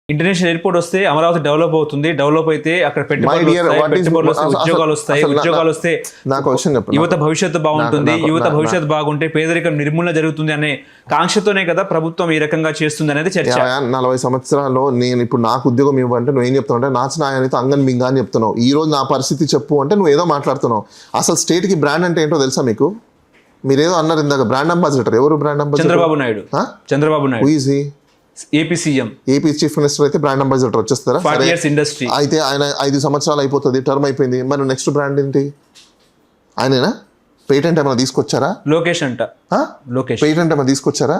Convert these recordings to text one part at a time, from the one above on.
International airport వస్తే Amaravati develop అవుతుంది. Develop అయితే అక్కడ ఉద్యోగాలు వస్తాయి. ఉద్యోగాలు వస్తే యువత భవిష్యత్తు బాగుంటుంది. యువత భవిష్యత్తు బాగుంటే పేదరికం నిర్మూలన జరుగుతుంది అనే కాంక్షతోనే కదా ప్రభుత్వం ఈ రకంగా చేస్తుంది అనేది చర్చ. 40 సంవత్సరాల్లో నేను ఇప్పుడు నాకు ఉద్యోగం ఇవ్వంటే నువ్వు ఏం చెప్తావు అంటే నాచనాయనితో అంగన్ మింగా అని చెప్తున్నావు. ఈ రోజు నా పరిస్థితి చెప్పు అంటే నువ్వు ఏదో మాట్లాడుతున్నావు. అసలు స్టేట్ కి బ్రాండ్ అంటే ఏంటో తెలుసా మీకు? మీరేదో అన్నారు ఇందాక బ్రాండ్ అంబాసిడర్. ఎవరు brand ambassador? Chandrababu Naidu AP CM, AP chief minister అయితే బ్రాండ్ అంబాసిడర్ వచ్చేస్తారా? ఇండస్ట్రీ అయితే ఆయన 5 సంవత్సరాలు అయిపోతుంది, టర్మ్ అయిపోయింది. మరి నెక్స్ట్ బ్రాండ్ ఏంటి? ఆయనేనా? పేటెంట్ ఏమైనా తీసుకొచ్చారా? లోకేష్ అంట. పేటెంట్ ఏమైనా తీసుకొచ్చారా?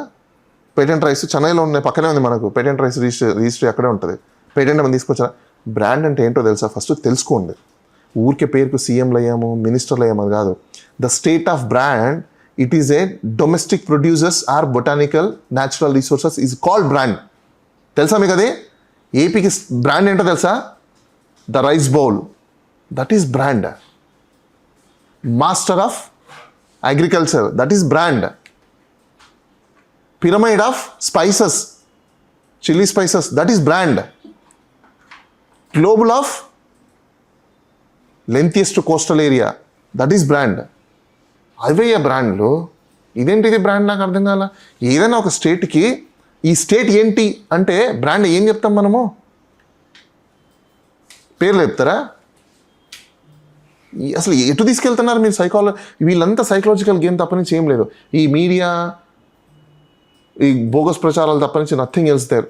పేటెంట్ రైస్ చెన్నైలో ఉన్నాయి, పక్కనే ఉంది మనకు. పేటెంట్ రైస్ రిజిస్ట్రీ అక్కడే ఉంటుంది. పేటెంట్ ఏమైనా తీసుకొచ్చారా? బ్రాండ్ అంటే ఏంటో తెలుసా? ఫస్ట్ తెలుసుకోండి. ఊరికే పేరుకు సీఎంలు అయ్యాము, మినిస్టర్లు అయ్యాము కాదు. The state of brand, it is a domestic producers or botanical natural resources is called brand. తెలుసా మీకు అది? ఏపీకి బ్రాండ్ ఏంటో తెలుసా? The rice bowl, that is brand. Master of agriculture, that is brand. Pyramid of spices, chilli spices, that is brand. Global of lengthiest coastal area, that is brand. అవే బ్రాండ్లు. ఇదేంటిది brand? నాకు అర్థం కాల. ఏదైనా ఒక స్టేట్కి ఈ స్టేట్ ఏంటి అంటే బ్రాండ్ ఏం చెప్తాం మనము? పేర్లు చెప్తారా? అసలు ఎటు తీసుకెళ్తున్నారు మీరు? వీళ్ళంతా సైకలాజికల్ గేమ్ తప్ప నుంచి ఏం లేదు. ఈ మీడియా, ఈ బోగస్ ప్రచారాలు తప్ప నుంచి నథింగ్ ఎల్స్ దేర్.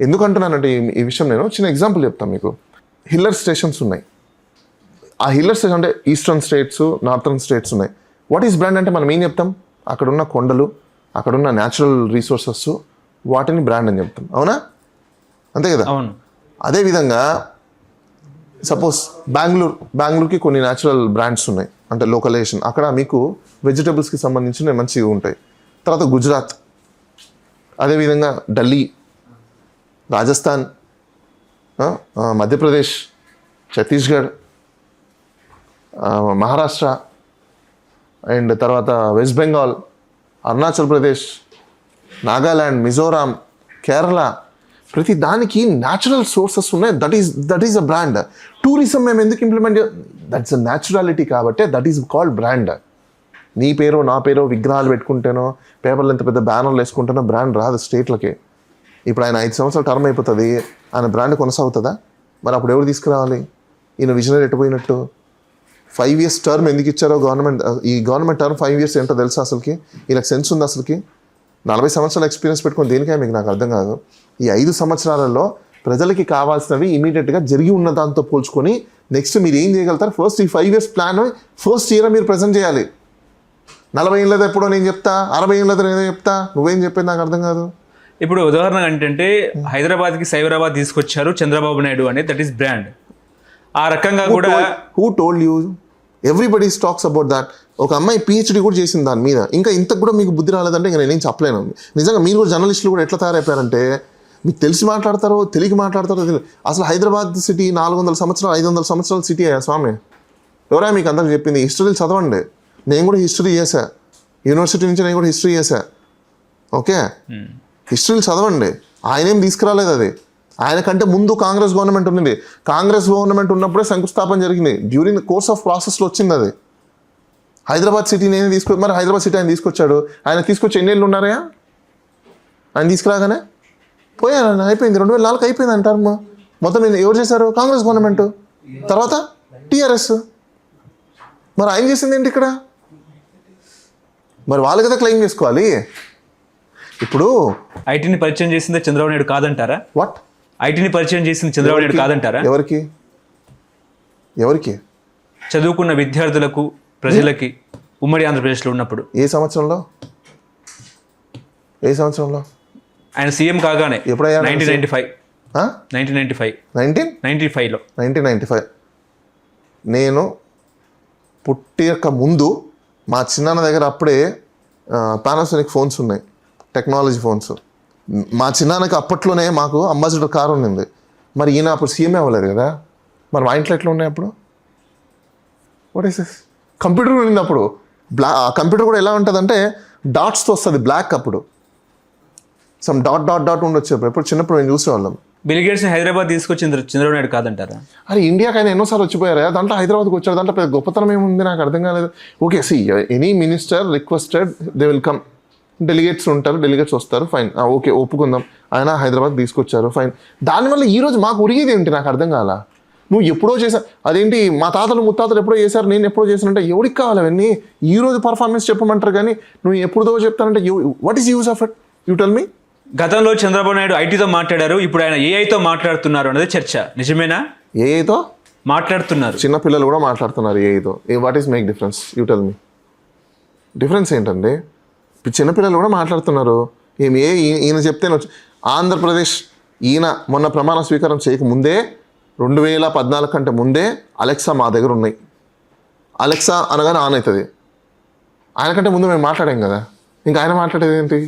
ఎందుకంటున్నానంటే ఈ విషయం నేను చిన్న ఎగ్జాంపుల్ చెప్తాను మీకు. హిల్లర్ స్టేషన్స్ ఉన్నాయి. ఆ హిల్లర్ స్టేషన్ అంటే ఈస్టర్న్ స్టేట్స్, నార్థర్న్ స్టేట్స్ ఉన్నాయి. వాట్ ఈస్ బ్రాండ్ అంటే మనం ఏం చెప్తాం? అక్కడున్న కొండలు, అక్కడున్న న్యాచురల్ రిసోర్సెస్, వాటిని బ్రాండ్ అని చెప్తాం. అవునా? అంతే కదా? అదేవిధంగా సపోజ్ బెంగళూరుకి కొన్ని న్యాచురల్ బ్రాండ్స్ ఉన్నాయి, అంటే లోకలైజేషన్. అక్కడ మీకు వెజిటబుల్స్కి సంబంధించిన మంచివి ఉంటాయి. తర్వాత గుజరాత్, అదేవిధంగా ఢిల్లీ, రాజస్థాన్, మధ్యప్రదేశ్, ఛత్తీస్గఢ్, మహారాష్ట్ర, అండ్ తర్వాత వెస్ట్ బెంగాల్, అరుణాచల్ ప్రదేశ్, నాగాల్యాండ్, మిజోరాం, కేరళ. ప్రతి దానికి న్యాచురల్ సోర్సెస్ ఉన్నాయి. That is a brand. Tourism మేము ఎందుకు ఇంప్లిమెంట్ దట్స్ అ న్యాచురాలిటీ కాబట్టి దట్ ఈస్ కాల్డ్ బ్రాండ్. నీ పేరు నా పేరు విగ్రహాలు పెట్టుకుంటేనో, పేపర్లు ఎంత పెద్ద బ్యానర్లు వేసుకుంటేనో బ్రాండ్ రాదు స్టేట్లకి. ఇప్పుడు ఆయన 5 సంవత్సరాలు టర్మ్ అయిపోతుంది, ఆయన బ్రాండ్ కొనసాగుతుందా? మరి అప్పుడు ఎవరు తీసుకురావాలి? ఈయన విజనరీ ఎట్టుపోయినట్టు. 5 years టర్మ్ ఎందుకు ఇచ్చారో ఈ గవర్నమెంట్ టర్మ్ 5 years ఏంటో తెలుసా అసలుకి? వీళ్ళకి సెన్స్ ఉంది అసలుకి? 40 సంవత్సరాల ఎక్స్పీరియన్స్ పెట్టుకొని దేనికే మీకు నాకు అర్థం కాదు. ఈ 5 సంవత్సరాలలో ప్రజలకి కావాల్సినవి ఇమీడియట్గా జరిగి ఉన్న దాంతో పోల్చుకొని నెక్స్ట్ మీరు ఏం చేయగలుగుతారు? ఫస్ట్ ఈ 5 years ప్లాన్ ఫస్ట్ ఇయర్ మీరు ప్రజెంట్ చేయాలి. 40 ఏళ్ళది ఎప్పుడో నేను చెప్తా, 60 ఏళ్ళది నేనే చెప్తా, నువ్వేం చెప్పేది నాకు అర్థం కాదు. ఇప్పుడు ఉదాహరణ ఏంటంటే హైదరాబాద్కి సైబరాబాద్ తీసుకొచ్చారు చంద్రబాబు నాయుడు అనేది, దట్ ఈస్ బ్రాండ్. ఆ రకంగా కూడా who told you? Everybody talks about that. ఒక అమ్మాయి PhD కూడా చేసింది దాని మీద. ఇంకా ఇంతకు కూడా మీకు బుద్ధి రాలేదంటే ఇంకా నేనేం చెప్పలేను. నిజంగా మీరు కూడా జర్నలిస్టులు కూడా ఎట్లా తయారైపోయారంటే మీకు తెలిసి మాట్లాడతారో తెలియక మాట్లాడతారో తెలియదు. అసలు హైదరాబాద్ సిటీ 400 సంవత్సరాలు 500 సంవత్సరాల సిటీ అయ్యా స్వామి. ఎవరా మీకు అందరికి చెప్పింది? హిస్టరీలు చదవండి. నేను కూడా హిస్టరీ చేశా, యూనివర్సిటీ నుంచి నేను కూడా హిస్టరీ చేశా. ఓకే, హిస్టరీలు చదవండి. ఆయనేం తీసుకురాలేదు అది. ఆయన కంటే ముందు కాంగ్రెస్ గవర్నమెంట్ ఉన్నది. కాంగ్రెస్ గవర్నమెంట్ ఉన్నప్పుడే శంకుస్థాపన జరిగింది. డ్యూరింగ్ ద కోర్స్ ఆఫ్ ప్రాసెస్లో వచ్చింది అది. హైదరాబాద్ సిటీ నేను మరి హైదరాబాద్ సిటీ ఆయన తీసుకొచ్చాడు. ఆయన తీసుకొచ్చి ఎన్ని ఏళ్ళు ఉన్నారా? ఆయన తీసుకురాగానే పోయాను, అయిపోయింది. 2004 అయిపోయింది ఆయన టర్మ్. మొత్తం ఎవరు చేశారు? కాంగ్రెస్ గవర్నమెంట్. తర్వాత TRS. మరి ఆయన చేసింది ఏంటి ఇక్కడ? మరి వాళ్ళు కదా క్లెయిమ్ చేసుకోవాలి. ఇప్పుడు ఐటీని పరిచయం చేసిందే చంద్రబాబు నాయుడు కాదంటారా? వాట్? ఐటీని పరిచయం చేసింది చంద్రబాబు నాయుడు కాదంటారా? ఎవరికి? చదువుకున్న విద్యార్థులకు, ప్రజలకి ఉమ్మడి ఆంధ్రప్రదేశ్లో ఉన్నప్పుడు. ఏ సంవత్సరంలో ఆయన సీఎం కాగానే? ఎప్పుడయ్యా? 1995. నేను పుట్టక ముందు మా చిన్నాన్న దగ్గర అప్పుడే పానాసోనిక్ ఫోన్స్ ఉన్నాయి, టెక్నాలజీ ఫోన్స్. మా చిన్నాన్నకి అప్పట్లోనే మాకు అంబాసిడర్ కారు ఉండింది. మరి ఈయన అప్పుడు సీఎం అవ్వలేదు కదా. మరి మా ఇంట్లో ఎట్లా ఉన్నాయి అప్పుడు? What is this? కంప్యూటర్ ఉండింది అప్పుడు. కంప్యూటర్ కూడా ఎలా ఉంటుందంటే డాట్స్తో వస్తుంది, బ్లాక్. అప్పుడు సమ్ డాట్ ఉండొచ్చు. ఎప్పుడు చిన్నప్పుడు మేము చూసేవాళ్ళం. బిల్ గేట్స్ హైదరాబాద్ తీసుకొచ్చింది చంద్రబాబు నాయుడు కాదంటారా? అరే ఇండియాకి ఆయన ఎన్నోసార్లు వచ్చిపోయారా, దాంట్లో హైదరాబాద్కి వచ్చారు, దాంట్లో పెద్ద గొప్పతనం ఏముంది నాకు అర్థం కాలేదు. Okay, see any minister requested they will come, delegates ఉంటారు, డెలిగేట్స్ వస్తారు, ఫైన్, ఓకే ఒప్పుకుందాం, ఆయన హైదరాబాద్ తీసుకొచ్చారు, ఫైన్. దానివల్ల ఈరోజు మాకు ఉరిగేది ఏంటి నాకు అర్థం కాల. నువ్వు ఎప్పుడో చేసా, అదేంటి మా తాతలు ముత్తాతలు ఎప్పుడో చేశారు, నేను ఎప్పుడో చేశానంటే ఎవరికి కావాలి అవన్నీ? ఈ రోజు పర్ఫార్మెన్స్ చెప్పమంటారు కానీ నువ్వు ఎప్పుడుదో చెప్తానంటే what is use of it, you tell మీ. గతంలో చంద్రబాబు నాయుడు ఐటీతో మాట్లాడారు, ఇప్పుడు ఆయన ఏఐతో మాట్లాడుతున్నారు అనేది చర్చ, నిజమేనా? ఏఐతో మాట్లాడుతున్నారు, చిన్న పిల్లలు కూడా మాట్లాడుతున్నారు ఏఐతో. What is make difference, you tell me. Difference ఏంటండి? చిన్నపిల్లలు కూడా మాట్లాడుతున్నారు. ఏమి ఈయన చెప్తేనే ఆంధ్రప్రదేశ్ ఈయన మొన్న ప్రమాణ స్వీకారం చేయకముందే 2014 కంటే ముందే అలెక్సా మా దగ్గర ఉన్నాయి. అలెక్సా అనగానే ఆన్ అవుతుంది. ఆయన కంటే ముందు మేము మాట్లాడాం కదా, ఇంకా ఆయన మాట్లాడేది ఏంటి?